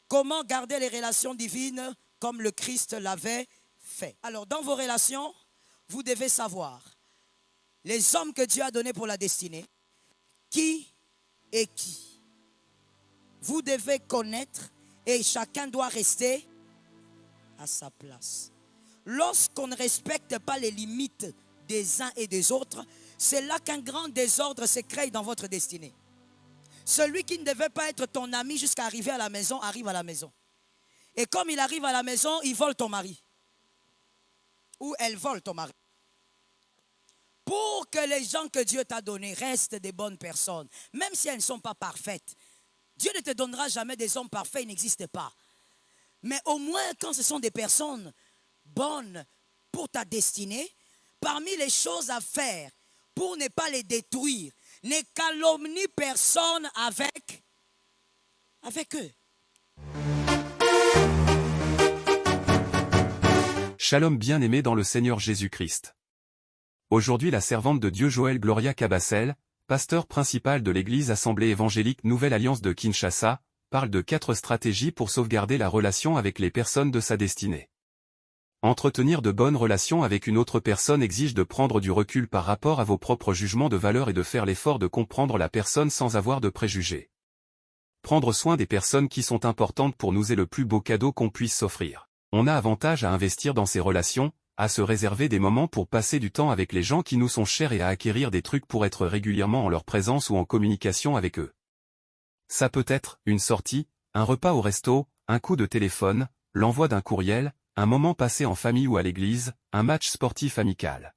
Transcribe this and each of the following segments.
Comment garder les relations divines comme le Christ l'avait fait? Alors, dans vos relations, vous devez savoir les hommes que Dieu a donnés pour la destinée, qui est qui. Vous devez connaître et chacun doit rester à sa place. Lorsqu'on ne respecte pas les limites des uns et des autres, c'est là qu'un grand désordre se crée dans votre destinée. Celui qui ne devait pas être ton ami jusqu'à arriver à la maison, arrive à la maison. Et comme il arrive à la maison, il vole ton mari. Ou elle vole ton mari. Pour que les gens que Dieu t'a donnés restent des bonnes personnes, même si elles ne sont pas parfaites. Dieu ne te donnera jamais des hommes parfaits, il n'existe pas. Mais au moins quand ce sont des personnes bonnes pour ta destinée, parmi les choses à faire pour ne pas les détruire, ne calomnie personne avec eux. Shalom bien-aimé dans le Seigneur Jésus-Christ. Aujourd'hui la servante de Dieu Joël Gloria Cabassel, pasteur principal de l'église Assemblée évangélique Nouvelle Alliance de Kinshasa, parle de 4 stratégies pour sauvegarder la relation avec les personnes de sa destinée. Entretenir de bonnes relations avec une autre personne exige de prendre du recul par rapport à vos propres jugements de valeur et de faire l'effort de comprendre la personne sans avoir de préjugés. Prendre soin des personnes qui sont importantes pour nous est le plus beau cadeau qu'on puisse s'offrir. On a avantage à investir dans ces relations, à se réserver des moments pour passer du temps avec les gens qui nous sont chers et à acquérir des trucs pour être régulièrement en leur présence ou en communication avec eux. Ça peut être une sortie, un repas au resto, un coup de téléphone, l'envoi d'un courriel, un moment passé en famille ou à l'église, un match sportif amical.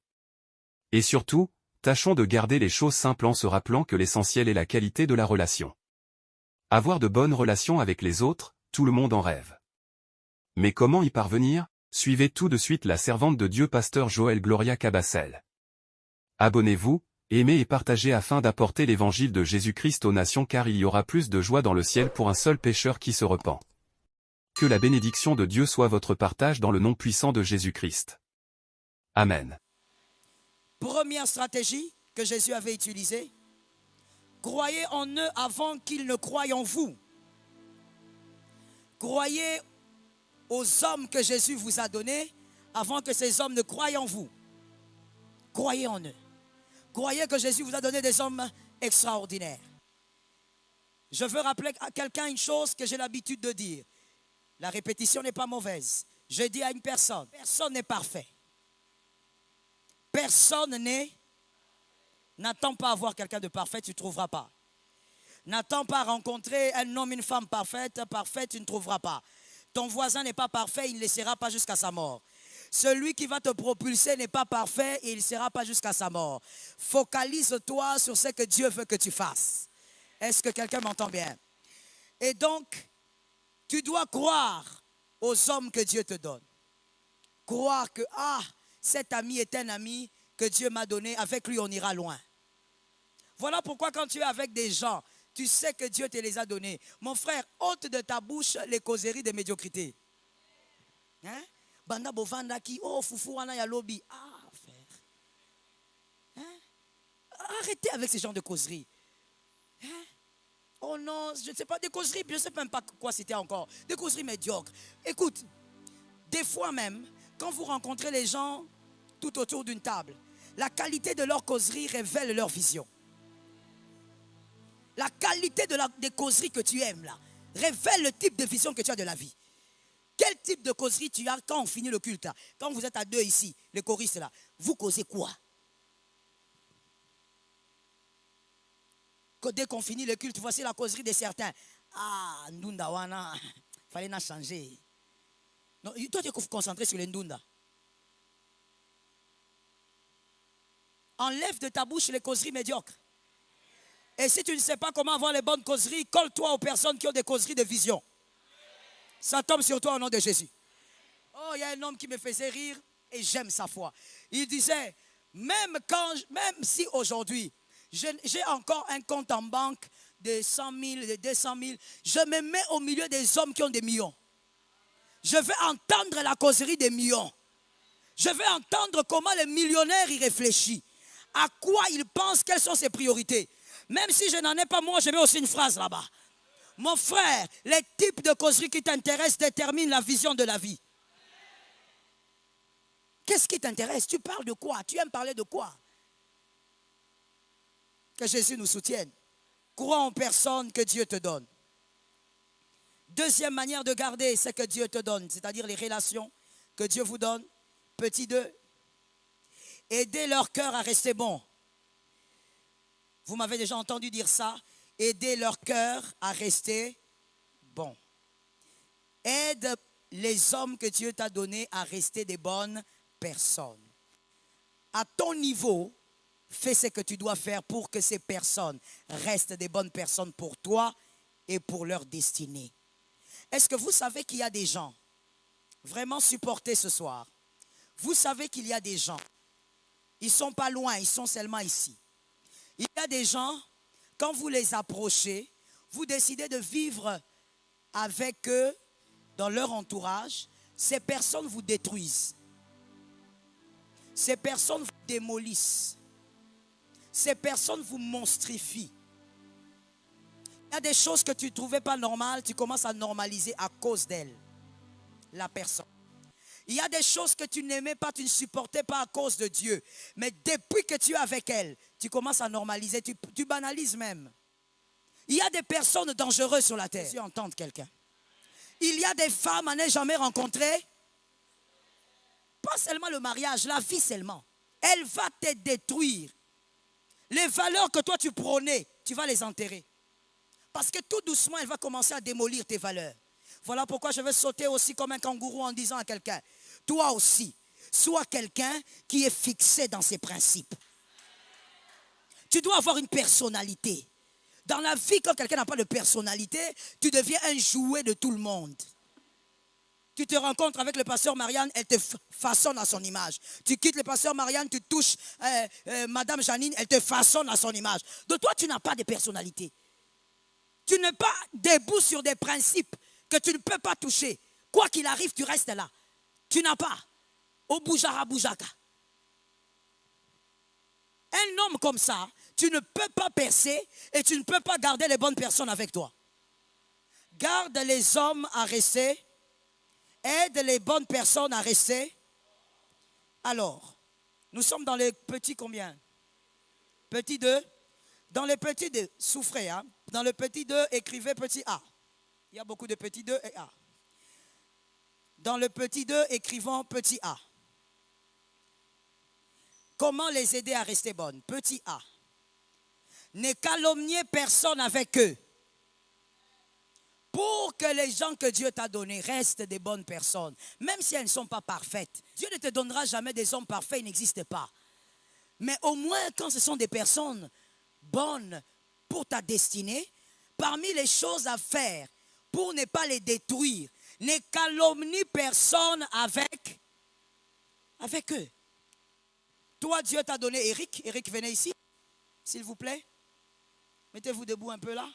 Et surtout, tâchons de garder les choses simples en se rappelant que l'essentiel est la qualité de la relation. Avoir de bonnes relations avec les autres, tout le monde en rêve. Mais comment y parvenir? Suivez tout de suite la servante de Dieu pasteur Joël Gloria Cabassel. Abonnez-vous, aimez et partagez afin d'apporter l'évangile de Jésus-Christ aux nations car il y aura plus de joie dans le ciel pour un seul pécheur qui se repent. Que la bénédiction de Dieu soit votre partage dans le nom puissant de Jésus-Christ. Amen. Première stratégie que Jésus avait utilisée, croyez en eux avant qu'ils ne croient en vous. Croyez aux hommes que Jésus vous a donnés avant que ces hommes ne croient en vous. Croyez en eux. Croyez que Jésus vous a donné des hommes extraordinaires. Je veux rappeler à quelqu'un une chose que j'ai l'habitude de dire. La répétition n'est pas mauvaise. Je dis à une personne, personne n'est parfait. Personne n'est. N'attends pas à voir quelqu'un de parfait, tu ne trouveras pas. N'attends pas à rencontrer un homme, une femme parfaite, tu ne trouveras pas. Ton voisin n'est pas parfait, il ne le sera pas jusqu'à sa mort. Celui qui va te propulser n'est pas parfait et il ne sera pas jusqu'à sa mort. Focalise-toi sur ce que Dieu veut que tu fasses. Est-ce que quelqu'un m'entend bien? Et donc, tu dois croire aux hommes que Dieu te donne. Croire que, cet ami est un ami que Dieu m'a donné, avec lui on ira loin. Voilà pourquoi quand tu es avec des gens, tu sais que Dieu te les a donnés. Mon frère, ôte de ta bouche les causeries de médiocrité. Hein? Banda bovanda qui, foufou wana ya lobby. Frère. Hein? Arrêtez avec ces genres de causeries. Hein? Oh non, je ne sais pas, des causeries, je ne sais même pas quoi c'était encore. Des causeries médiocres. Écoute, des fois même, quand vous rencontrez les gens tout autour d'une table, la qualité de leur causerie révèle leur vision. La qualité des causeries que tu aimes là révèle le type de vision que tu as de la vie. Quel type de causerie tu as quand on finit le culte là? Quand vous êtes à deux ici, les choristes là, vous causez quoi? Dès qu'on finit le culte, voici la causerie de certains. Ndunda wana, fallait n'a changer. Non, toi tu es concentré sur les Ndunda. Enlève de ta bouche les causeries médiocres. Et si tu ne sais pas comment avoir les bonnes causeries, colle-toi aux personnes qui ont des causeries de vision. Ça tombe sur toi au nom de Jésus. Oh, il y a un homme qui me faisait rire et j'aime sa foi. Il disait, même si aujourd'hui, j'ai encore un compte en banque de 100 000, de 200 000, je me mets au milieu des hommes qui ont des millions. Je veux entendre la causerie des millions. Je veux entendre comment le millionnaire y réfléchit. À quoi il pense, quelles sont ses priorités. Même si je n'en ai pas, moi, je mets aussi une phrase là-bas. Mon frère, les types de causeries qui t'intéressent déterminent la vision de la vie. Qu'est-ce qui t'intéresse? Tu parles de quoi? Tu aimes parler de quoi? Que Jésus nous soutienne. Crois en personne que Dieu te donne. Deuxième manière de garder ce que Dieu te donne, c'est-à-dire les relations que Dieu vous donne. Petit 2, aidez leur cœur à rester bon. Vous m'avez déjà entendu dire ça. Aidez leur cœur à rester bon. Aide les hommes que Dieu t'a donnés à rester des bonnes personnes. À ton niveau, fais ce que tu dois faire pour que ces personnes restent des bonnes personnes pour toi et pour leur destinée. Est-ce que vous savez qu'il y a des gens vraiment supportés ce soir? Vous savez qu'il y a des gens, ils ne sont pas loin, ils sont seulement ici. Il y a des gens, quand vous les approchez, vous décidez de vivre avec eux dans leur entourage. Ces personnes vous détruisent. Ces personnes vous démolissent. Ces personnes vous monstrifient. Il y a des choses que tu ne trouvais pas normales, tu commences à normaliser à cause d'elles, la personne. Il y a des choses que tu n'aimais pas, tu ne supportais pas à cause de Dieu. Mais depuis que tu es avec elle, tu commences à normaliser, tu banalises même. Il y a des personnes dangereuses sur la terre. Tu entends quelqu'un. Il y a des femmes à ne jamais rencontrer. Pas seulement le mariage, la vie seulement. Elle va te détruire. Les valeurs que toi tu prônais, tu vas les enterrer. Parce que tout doucement, elle va commencer à démolir tes valeurs. Voilà pourquoi je vais sauter aussi comme un kangourou en disant à quelqu'un, toi aussi, sois quelqu'un qui est fixé dans ses principes. Tu dois avoir une personnalité. Dans la vie, quand quelqu'un n'a pas de personnalité, tu deviens un jouet de tout le monde. Tu te rencontres avec le pasteur Marianne, elle te façonne à son image. Tu quittes le pasteur Marianne, tu touches Madame Janine, elle te façonne à son image. Donc toi, tu n'as pas de personnalité. Tu n'es pas debout sur des principes que tu ne peux pas toucher. Quoi qu'il arrive, tu restes là. Tu n'as pas. Au boujara boujaka. Un homme comme ça, tu ne peux pas percer et tu ne peux pas garder les bonnes personnes avec toi. Garde les hommes à rester. Aide les bonnes personnes à rester. Alors, nous sommes dans les petits combien? Petit 2. Dans les petits 2, souffrez. Hein? Dans le petit 2, écrivez petit A. Il y a beaucoup de petits 2 et A. Dans le petit 2, écrivons petit A. Comment les aider à rester bonnes? Petit A. Ne calomniez personne avec eux. Pour que les gens que Dieu t'a donnés restent des bonnes personnes, même si elles ne sont pas parfaites. Dieu ne te donnera jamais des hommes parfaits, ils n'existent pas. Mais au moins, quand ce sont des personnes bonnes pour ta destinée, parmi les choses à faire pour ne pas les détruire, ne calomnie personne avec eux. Toi, Dieu t'a donné Eric. Eric, venez ici, s'il vous plaît. Mettez-vous debout un peu là.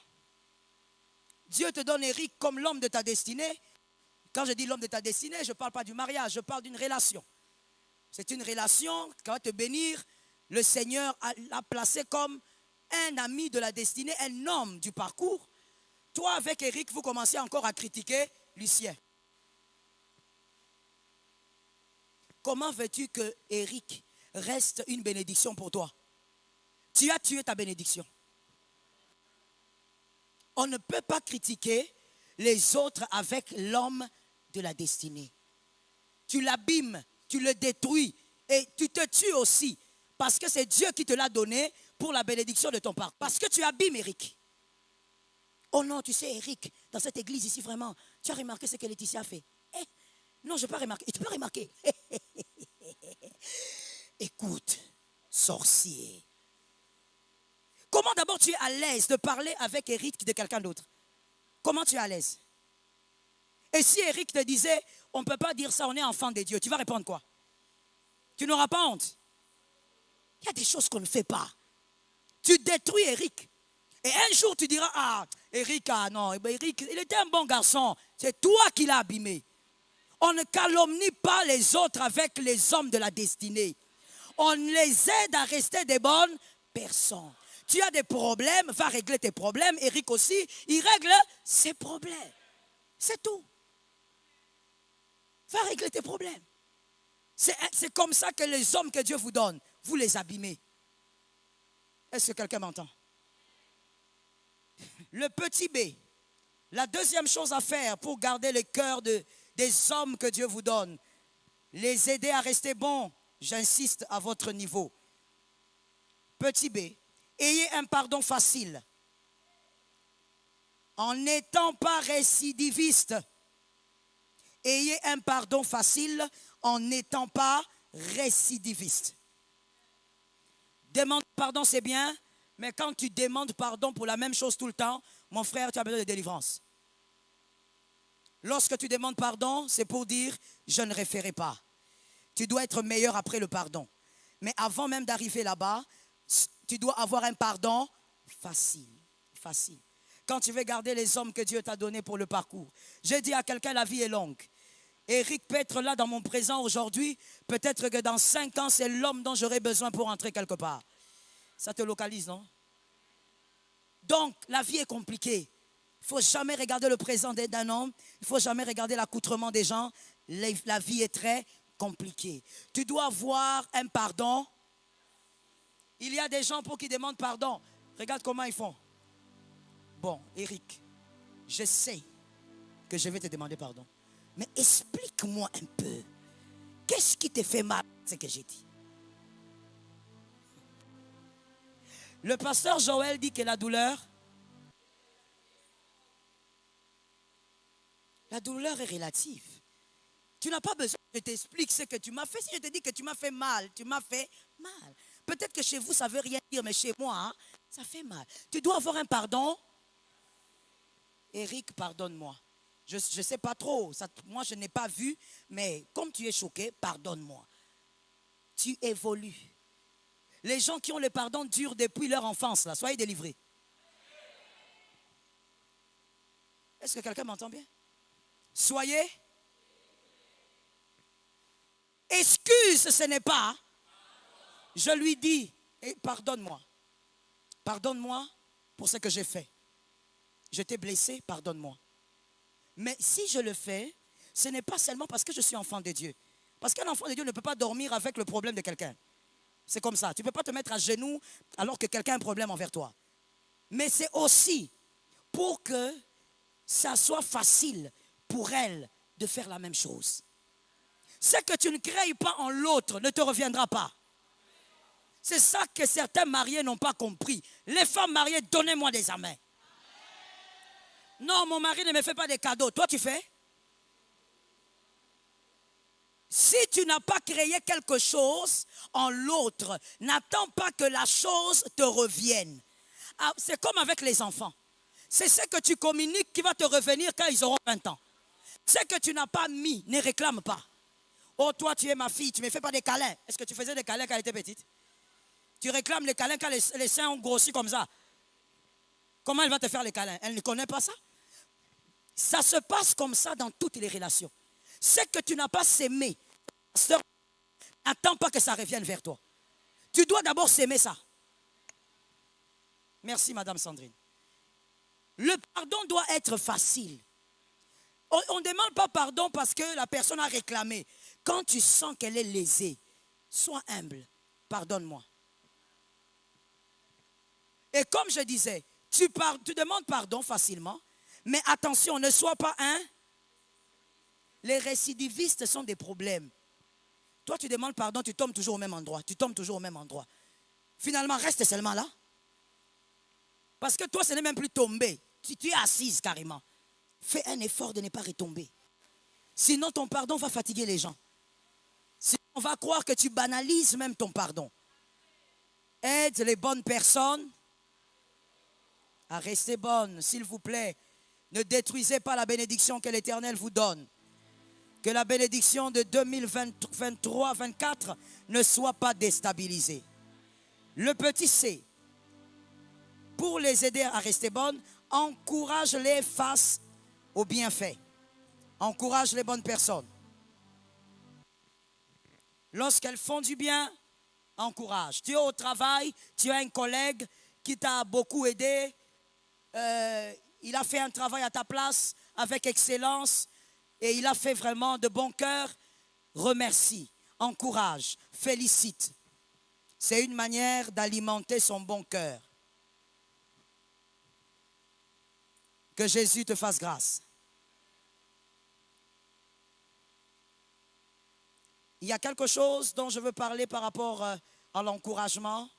Dieu te donne Eric comme l'homme de ta destinée. Quand je dis l'homme de ta destinée, je ne parle pas du mariage, je parle d'une relation. C'est une relation qui va te bénir. Le Seigneur l'a placé comme un ami de la destinée, un homme du parcours. Toi, avec Eric, vous commencez encore à critiquer Lucien. Comment veux-tu que Eric reste une bénédiction pour toi? Tu as tué ta bénédiction. On ne peut pas critiquer les autres avec l'homme de la destinée. Tu l'abîmes, tu le détruis et tu te tues aussi parce que c'est Dieu qui te l'a donné pour la bénédiction de ton parcours. Parce que tu abîmes Eric. Oh non, tu sais Eric, dans cette église ici vraiment, tu as remarqué ce que Laetitia a fait? Non, je n'ai pas remarqué. Et tu peux remarquer. Écoute, sorcier. Comment d'abord tu es à l'aise de parler avec Eric de quelqu'un d'autre? Comment tu es à l'aise? Et si Eric te disait, on ne peut pas dire ça, on est enfant de Dieu, tu vas répondre quoi? Tu n'auras pas honte. Il y a des choses qu'on ne fait pas. Tu détruis Eric. Et un jour tu diras, ah, Eric, ah non, Eric, il était un bon garçon. C'est toi qui l'as abîmé. On ne calomnie pas les autres avec les hommes de la destinée. On les aide à rester des bonnes personnes. Tu as des problèmes, va régler tes problèmes. Eric aussi, il règle ses problèmes. C'est tout. Va régler tes problèmes. C'est comme ça que les hommes que Dieu vous donne, vous les abîmez. Est-ce que quelqu'un m'entend? Le petit B, la deuxième chose à faire pour garder le cœur des hommes que Dieu vous donne, les aider à rester bons, j'insiste à votre niveau. Petit B, ayez un pardon facile. En n'étant pas récidiviste. Ayez un pardon facile en n'étant pas récidiviste. Demander pardon, c'est bien, mais quand tu demandes pardon pour la même chose tout le temps, mon frère, tu as besoin de délivrance. Lorsque tu demandes pardon, c'est pour dire « je ne referai pas ». Tu dois être meilleur après le pardon. Mais avant même d'arriver là-bas, tu dois avoir un pardon facile. Facile. Quand tu veux garder les hommes que Dieu t'a donnés pour le parcours. Je dis à quelqu'un, la vie est longue. Eric peut être là dans mon présent aujourd'hui. Peut-être que dans 5 ans, c'est l'homme dont j'aurai besoin pour entrer quelque part. Ça te localise, non? Donc, la vie est compliquée. Il ne faut jamais regarder le présent d'un homme. Il ne faut jamais regarder l'accoutrement des gens. La vie est très compliquée. Tu dois avoir un pardon. Il y a des gens pour qui demandent pardon. Regarde comment ils font. Bon, Eric, je sais que je vais te demander pardon. Mais explique-moi un peu. Qu'est-ce qui te fait mal, ce que j'ai dit? Le pasteur Joël dit que la douleur est relative. Tu n'as pas besoin que je t'explique ce que tu m'as fait. Si je te dis que tu m'as fait mal, tu m'as fait mal. Peut-être que chez vous, ça ne veut rien dire, mais chez moi, hein, ça fait mal. Tu dois avoir un pardon. Eric, pardonne-moi. Je ne sais pas trop, moi je n'ai pas vu, mais comme tu es choqué, pardonne-moi. Tu évolues. Les gens qui ont le pardon durent depuis leur enfance, là. Soyez délivrés. Est-ce que quelqu'un m'entend bien? Soyez. Excuse, ce n'est pas. Je lui dis, pardonne-moi. Pardonne-moi pour ce que j'ai fait. Je t'ai blessé, pardonne-moi. Mais si je le fais, ce n'est pas seulement parce que je suis enfant de Dieu. Parce qu'un enfant de Dieu ne peut pas dormir avec le problème de quelqu'un. C'est comme ça. Tu ne peux pas te mettre à genoux alors que quelqu'un a un problème envers toi. Mais c'est aussi pour que ça soit facile pour elle de faire la même chose. Ce que tu ne crées pas en l'autre ne te reviendra pas. C'est ça que certains mariés n'ont pas compris. Les femmes mariées, donnez-moi des amens. Non, mon mari ne me fait pas des cadeaux. Toi, tu fais? Si tu n'as pas créé quelque chose en l'autre, n'attends pas que la chose te revienne. Ah, c'est comme avec les enfants. C'est ce que tu communiques qui va te revenir quand ils auront 20 ans. Ce que tu n'as pas mis, ne réclame pas. Oh, toi, tu es ma fille, tu ne me fais pas des câlins. Est-ce que tu faisais des câlins quand elle était petite? Tu réclames les câlins quand les seins ont grossi comme ça. Comment elle va te faire les câlins? Elle ne connaît pas ça. Ça se passe comme ça dans toutes les relations. Ce que tu n'as pas s'aimé, n'attends pas que ça revienne vers toi. Tu dois d'abord s'aimer ça. Merci, Madame Sandrine. Le pardon doit être facile. On ne demande pas pardon parce que la personne a réclamé. Quand tu sens qu'elle est lésée, sois humble. Pardonne-moi. Et comme je disais, tu demandes pardon facilement, mais attention, ne sois pas un. Les récidivistes sont des problèmes. Toi, tu demandes pardon, tu tombes toujours au même endroit. Tu tombes toujours au même endroit. Finalement, reste seulement là. Parce que toi, ce n'est même plus tombé. Tu es assise carrément. Fais un effort de ne pas retomber. Sinon, ton pardon va fatiguer les gens. Sinon, on va croire que tu banalises même ton pardon. Aide les bonnes personnes à rester bonnes, s'il vous plaît. Ne détruisez pas la bénédiction que l'Éternel vous donne. Que la bénédiction de 2023-24 ne soit pas déstabilisée. Le petit C, pour les aider à rester bonnes, encourage-les face aux bienfaits. Encourage les bonnes personnes. Lorsqu'elles font du bien, encourage. Tu es au travail, tu as un collègue qui t'a beaucoup aidé. Il a fait un travail à ta place avec excellence et il a fait vraiment de bon cœur. Remercie, encourage, félicite. C'est une manière d'alimenter son bon cœur. Que Jésus te fasse grâce. Il y a quelque chose dont je veux parler par rapport à l'encouragement.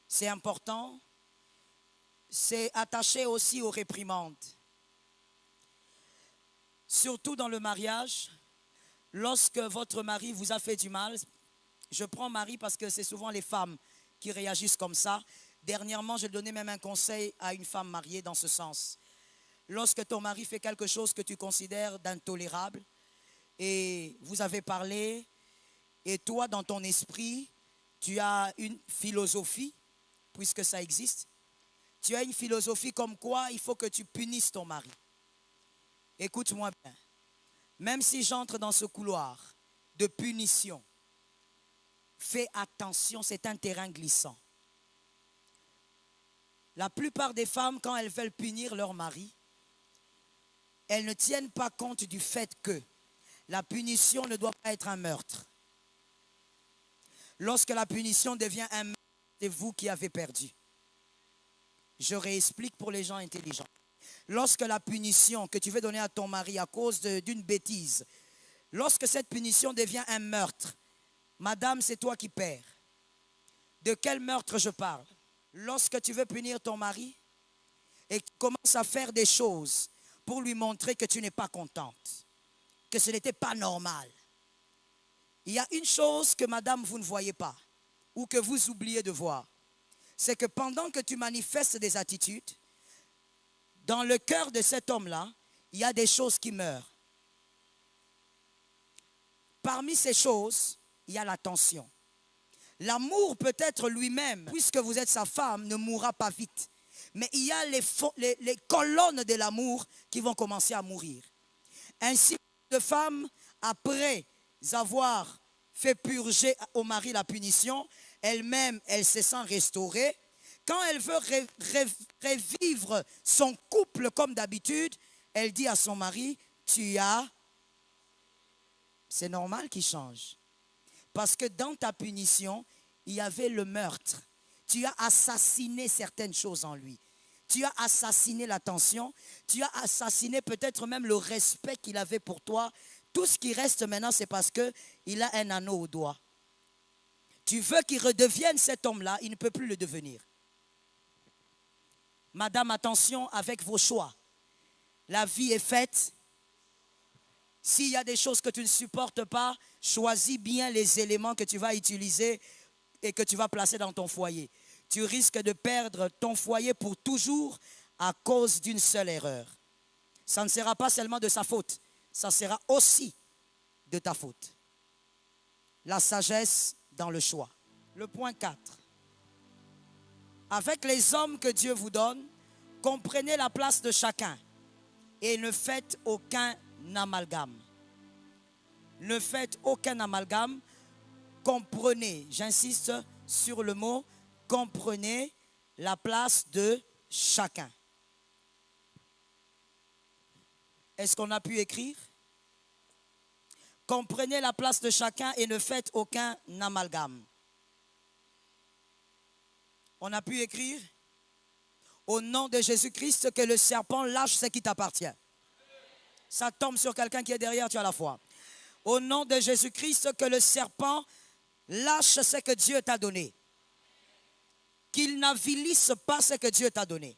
C'est important. C'est attaché aussi aux réprimandes. Surtout dans le mariage, lorsque votre mari vous a fait du mal, je prends mari parce que c'est souvent les femmes qui réagissent comme ça. Dernièrement, j'ai donné même un conseil à une femme mariée dans ce sens. Lorsque ton mari fait quelque chose que tu considères d'intolérable, et vous avez parlé, et toi, dans ton esprit, tu as une philosophie, puisque ça existe, tu as une philosophie comme quoi il faut que tu punisses ton mari. Écoute-moi bien. Même si j'entre dans ce couloir de punition, fais attention, c'est un terrain glissant. La plupart des femmes, quand elles veulent punir leur mari, elles ne tiennent pas compte du fait que la punition ne doit pas être un meurtre. Lorsque la punition devient un meurtre, c'est vous qui avez perdu. Je réexplique pour les gens intelligents. Lorsque la punition que tu veux donner à ton mari à cause d'une bêtise, lorsque cette punition devient un meurtre, madame, c'est toi qui perds. De quel meurtre je parle? Lorsque tu veux punir ton mari et que tu commences à faire des choses pour lui montrer que tu n'es pas contente, que ce n'était pas normal. Il y a une chose que madame, vous ne voyez pas ou que vous oubliez de voir. C'est que pendant que tu manifestes des attitudes, dans le cœur de cet homme-là, il y a des choses qui meurent. Parmi ces choses, il y a la tension. L'amour peut-être lui-même, puisque vous êtes sa femme, ne mourra pas vite. Mais il y a les colonnes de l'amour qui vont commencer à mourir. Ainsi, de femmes, après avoir fait purger au mari la punition, elle-même, elle se sent restaurée. Quand elle veut revivre son couple comme d'habitude, elle dit à son mari, c'est normal qu'il change. Parce que dans ta punition, il y avait le meurtre. Tu as assassiné certaines choses en lui. Tu as assassiné l'attention. Tu as assassiné peut-être même le respect qu'il avait pour toi. Tout ce qui reste maintenant, c'est parce qu'il a un anneau au doigt. Tu veux qu'il redevienne cet homme-là, il ne peut plus le devenir. Madame, attention avec vos choix. La vie est faite. S'il y a des choses que tu ne supportes pas, choisis bien les éléments que tu vas utiliser et que tu vas placer dans ton foyer. Tu risques de perdre ton foyer pour toujours à cause d'une seule erreur. Ça ne sera pas seulement de sa faute, ça sera aussi de ta faute. La sagesse dans le choix. Le point 4. Avec les hommes que Dieu vous donne, comprenez la place de chacun et ne faites aucun amalgame. Ne faites aucun amalgame. Comprenez, j'insiste sur le mot, comprenez la place de chacun. Est-ce qu'on a pu écrire? Comprenez la place de chacun et ne faites aucun amalgame. On a pu écrire? Au nom de Jésus-Christ, que le serpent lâche ce qui t'appartient. Ça tombe sur quelqu'un qui est derrière, tu as la foi. Au nom de Jésus-Christ, que le serpent lâche ce que Dieu t'a donné. Qu'il n'avilisse pas ce que Dieu t'a donné.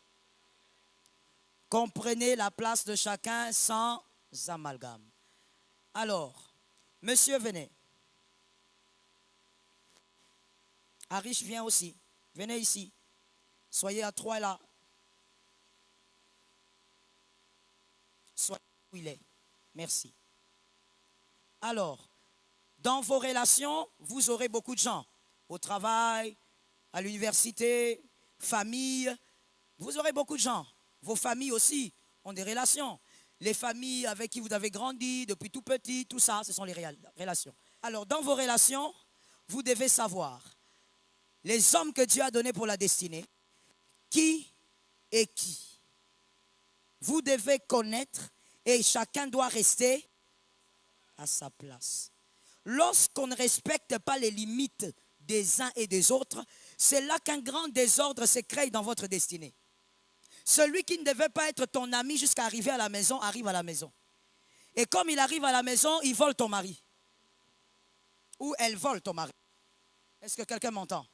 Comprenez la place de chacun sans amalgame. Alors, monsieur, venez. Arish vient aussi. Venez ici. Soyez à 3 là. Soyez où il est. Merci. Alors, dans vos relations, vous aurez beaucoup de gens. Au travail, à l'université, famille. Vous aurez beaucoup de gens. Vos familles aussi ont des relations. Les familles avec qui vous avez grandi depuis tout petit, tout ça, ce sont les relations. Alors, dans vos relations, vous devez savoir Les hommes que Dieu a donnés pour la destinée, qui est qui? Vous devez connaître et chacun doit rester à sa place. Lorsqu'on ne respecte pas les limites des uns et des autres, c'est là qu'un grand désordre se crée dans votre destinée. Celui qui ne devait pas être ton ami jusqu'à arriver à la maison, arrive à la maison. Et comme il arrive à la maison, il vole ton mari. Ou elle vole ton mari. Est-ce que quelqu'un m'entend?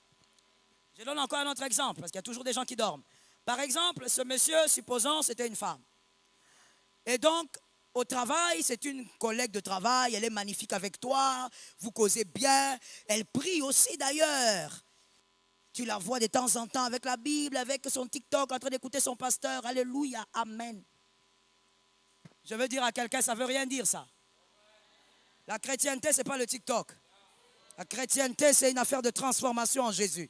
Je donne encore un autre exemple, parce qu'il y a toujours des gens qui dorment. Par exemple, ce monsieur, supposons, c'était une femme. Et donc, au travail, c'est une collègue de travail, elle est magnifique avec toi, vous causez bien, elle prie aussi d'ailleurs. Tu la vois de temps en temps avec la Bible, avec son TikTok, en train d'écouter son pasteur. Alléluia, amen. Je veux dire à quelqu'un, ça ne veut rien dire ça. La chrétienté, ce n'est pas le TikTok. La chrétienté, c'est une affaire de transformation en Jésus.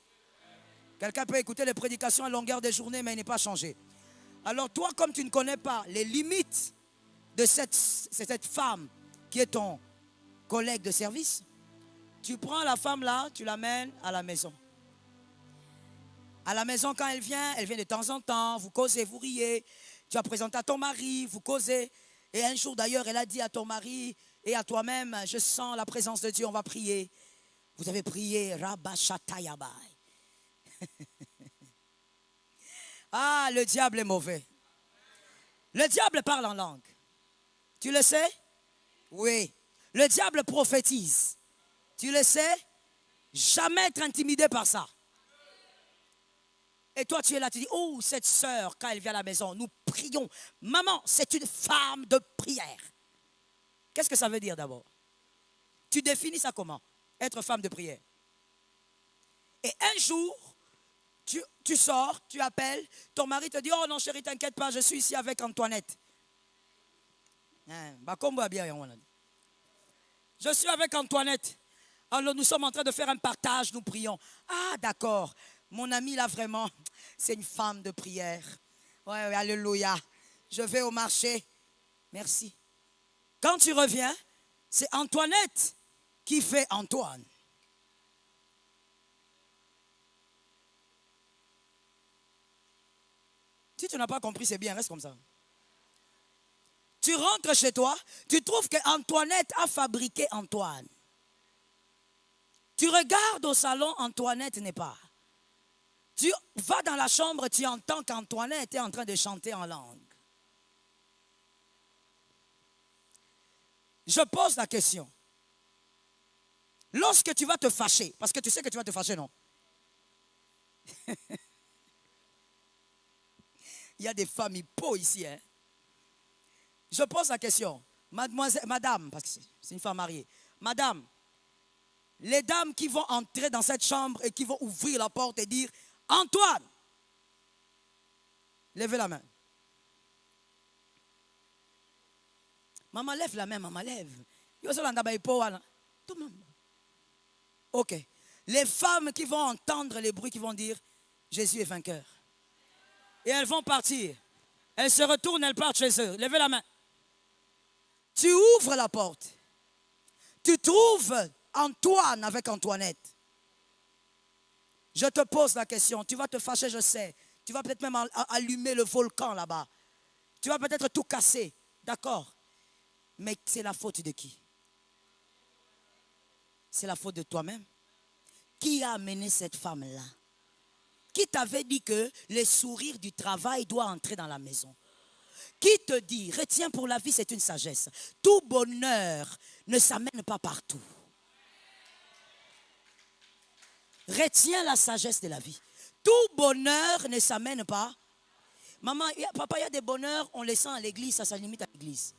Quelqu'un peut écouter les prédications à longueur de journée, mais il n'est pas changé. Alors toi, comme tu ne connais pas les limites de cette femme qui est ton collègue de service, tu prends la femme là, tu l'amènes à la maison. À la maison, quand elle vient de temps en temps, vous causez, vous riez, tu as présenté à ton mari, vous causez. Et un jour d'ailleurs, elle a dit à ton mari et à toi-même, je sens la présence de Dieu, on va prier. Vous avez prié, Rabashatayabai. Ah, le diable est mauvais. Le diable parle en langue. Tu le sais? Oui. Le diable prophétise. Tu le sais? Jamais être intimidé par ça. Et toi, tu es là, tu dis, oh, cette sœur, quand elle vient à la maison, nous prions. Maman, c'est une femme de prière. Qu'est-ce que ça veut dire d'abord? Tu définis ça comment? Être femme de prière. Et un jour, tu sors, tu appelles, ton mari te dit, oh non chérie, t'inquiète pas, je suis ici avec Antoinette. Je suis avec Antoinette. Alors nous sommes en train de faire un partage, nous prions. Ah d'accord, mon ami là vraiment, c'est une femme de prière. Ouais, alléluia. Je vais au marché. Merci. Quand tu reviens, c'est Antoinette qui fait Antoine. Si tu n'as pas compris, c'est bien, reste comme ça. Tu rentres chez toi, tu trouves qu'Antoinette a fabriqué Antoine. Tu regardes au salon, Antoinette n'est pas. Tu vas dans la chambre, tu entends qu'Antoinette est en train de chanter en langue. Je pose la question. Lorsque tu vas te fâcher, parce que tu sais que tu vas te fâcher, non? Il y a des femmes hypo ici. Hein? Je pose la question. Mademoiselle, madame, parce que c'est une femme mariée. Madame, les dames qui vont entrer dans cette chambre et qui vont ouvrir la porte et dire Antoine, levez la main. Maman, lève la main, maman, lève. Ok. Les femmes qui vont entendre les bruits qui vont dire Jésus est vainqueur. Et elles vont partir. Elles se retournent, elles partent chez eux. Levez la main. Tu ouvres la porte. Tu trouves Antoine avec Antoinette. Je te pose la question. Tu vas te fâcher, je sais. Tu vas peut-être même allumer le volcan là-bas. Tu vas peut-être tout casser. D'accord. Mais c'est la faute de qui? C'est la faute de toi-même. Qui a amené cette femme-là? Qui t'avait dit que le sourire du travail doit entrer dans la maison? Qui te dit, retiens pour la vie, c'est une sagesse. Tout bonheur ne s'amène pas partout. Retiens la sagesse de la vie. Tout bonheur ne s'amène pas. Maman, papa, il y a des bonheurs, on les sent à l'église, ça limite à l'église.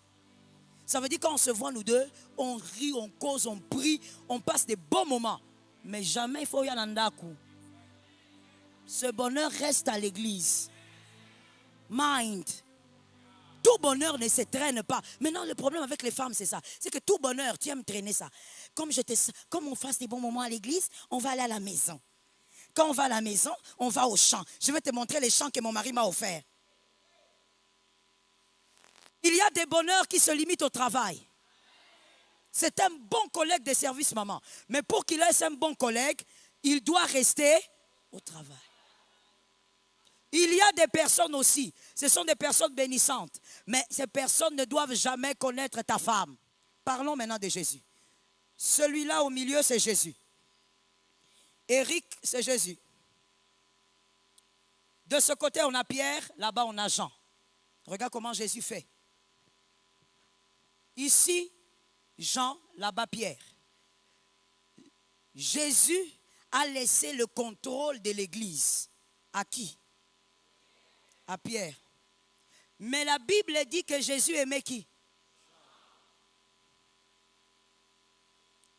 Ça veut dire quand on se voit nous deux, on rit, on cause, on prie, on passe des bons moments. Mais jamais il faut y aller en ndaku. Ce bonheur reste à l'église. Mind. Tout bonheur ne se traîne pas. Maintenant, le problème avec les femmes, c'est ça. C'est que tout bonheur, tu aimes traîner ça. Comme on fasse des bons moments à l'église, on va aller à la maison. Quand on va à la maison, on va au champ. Je vais te montrer les champs que mon mari m'a offerts. Il y a des bonheurs qui se limitent au travail. C'est un bon collègue de service, maman. Mais pour qu'il ait un bon collègue, il doit rester au travail. Il y a des personnes aussi, ce sont des personnes bénissantes, mais ces personnes ne doivent jamais connaître ta femme. Parlons maintenant de Jésus. Celui-là au milieu, c'est Jésus. Éric, c'est Jésus. De ce côté, on a Pierre, là-bas, on a Jean. Regarde comment Jésus fait. Ici, Jean, là-bas, Pierre. Jésus a laissé le contrôle de l'église. À qui? À Pierre. Mais la Bible dit que Jésus aimait qui?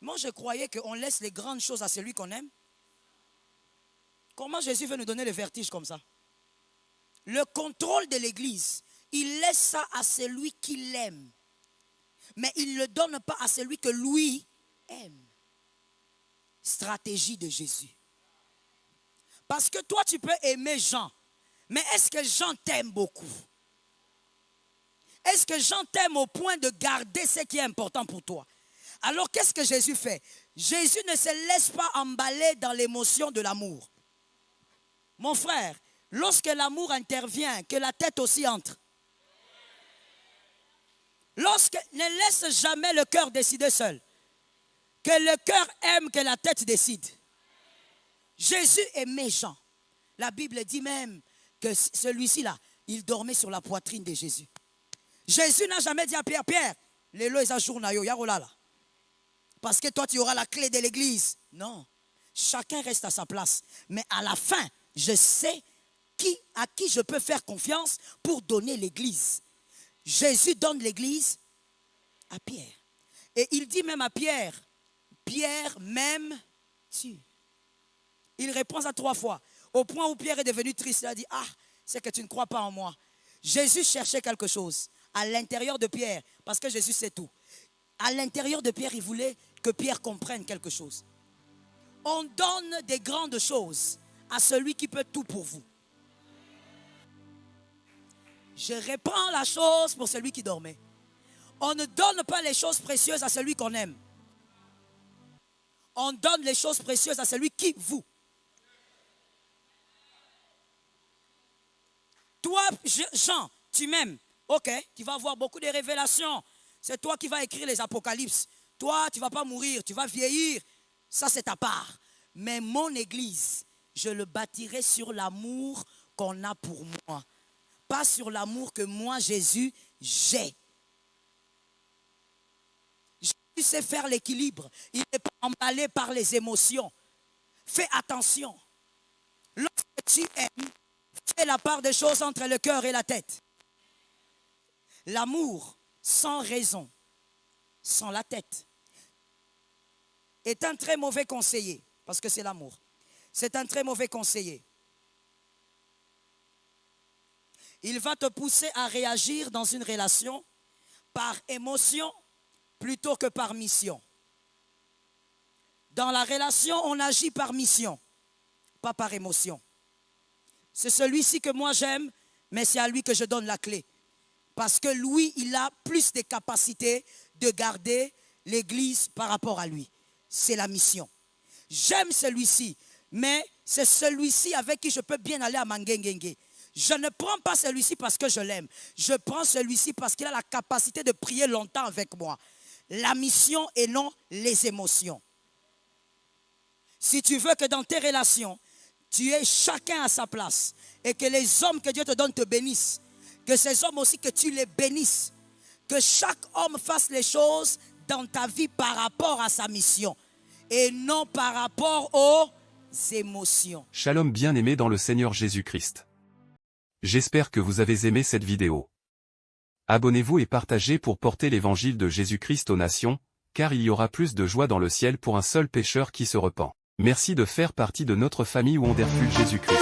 Moi, je croyais qu'on laisse les grandes choses à celui qu'on aime. Comment Jésus veut nous donner le vertige comme ça? Le contrôle de l'église, il laisse ça à celui qui l'aime. Mais il ne le donne pas à celui que lui aime. Stratégie de Jésus. Parce que toi, tu peux aimer Jean. Mais est-ce que Jean t'aime beaucoup? Est-ce que Jean t'aime au point de garder ce qui est important pour toi? Alors, qu'est-ce que Jésus fait? Jésus ne se laisse pas emballer dans l'émotion de l'amour. Mon frère, lorsque l'amour intervient, que la tête aussi entre. Ne laisse jamais le cœur décider seul. Que le cœur aime, que la tête décide. Jésus aimait Jean. La Bible dit même que celui-ci là, il dormait sur la poitrine de Jésus. Jésus n'a jamais dit à Pierre, Pierre, l'élo est à journayo, yarolala. Parce que toi tu auras la clé de l'église. Non, chacun reste à sa place. Mais à la fin, je sais à qui je peux faire confiance pour donner l'église. Jésus donne l'église à Pierre. Et il dit même à Pierre, Pierre, m'aimes-tu? Il répond à 3 fois. Au point où Pierre est devenu triste, il a dit, ah, c'est que tu ne crois pas en moi. Jésus cherchait quelque chose à l'intérieur de Pierre, parce que Jésus sait tout. À l'intérieur de Pierre, il voulait que Pierre comprenne quelque chose. On donne des grandes choses à celui qui peut tout pour vous. Je reprends la chose pour celui qui dormait. On ne donne pas les choses précieuses à celui qu'on aime. On donne les choses précieuses à celui qui vous. Toi, Jean, tu m'aimes. Ok, tu vas avoir beaucoup de révélations. C'est toi qui vas écrire les apocalypses. Toi, tu ne vas pas mourir, tu vas vieillir. Ça, c'est ta part. Mais mon église, je le bâtirai sur l'amour qu'on a pour moi. Pas sur l'amour que moi, Jésus, j'ai. Jésus sait faire l'équilibre. Il n'est pas emballé par les émotions. Fais attention. Lorsque tu aimes, fais la part des choses entre le cœur et la tête. L'amour, sans raison, sans la tête, est un très mauvais conseiller. Parce que c'est l'amour. C'est un très mauvais conseiller. Il va te pousser à réagir dans une relation par émotion plutôt que par mission. Dans la relation, on agit par mission, pas par émotion. C'est celui-ci que moi j'aime, mais c'est à lui que je donne la clé. Parce que lui, il a plus de capacités de garder l'église par rapport à lui. C'est la mission. J'aime celui-ci, mais c'est celui-ci avec qui je peux bien aller à Mangengenge. Je ne prends pas celui-ci parce que je l'aime. Je prends celui-ci parce qu'il a la capacité de prier longtemps avec moi. La mission et non les émotions. Si tu veux que dans tes relations, tu aies chacun à sa place et que les hommes que Dieu te donne te bénissent, que ces hommes aussi que tu les bénisses, que chaque homme fasse les choses dans ta vie par rapport à sa mission et non par rapport aux émotions. Shalom bien-aimés dans le Seigneur Jésus-Christ. J'espère que vous avez aimé cette vidéo. Abonnez-vous et partagez pour porter l'évangile de Jésus-Christ aux nations, car il y aura plus de joie dans le ciel pour un seul pécheur qui se repent. Merci de faire partie de notre famille où on défule Jésus-Christ.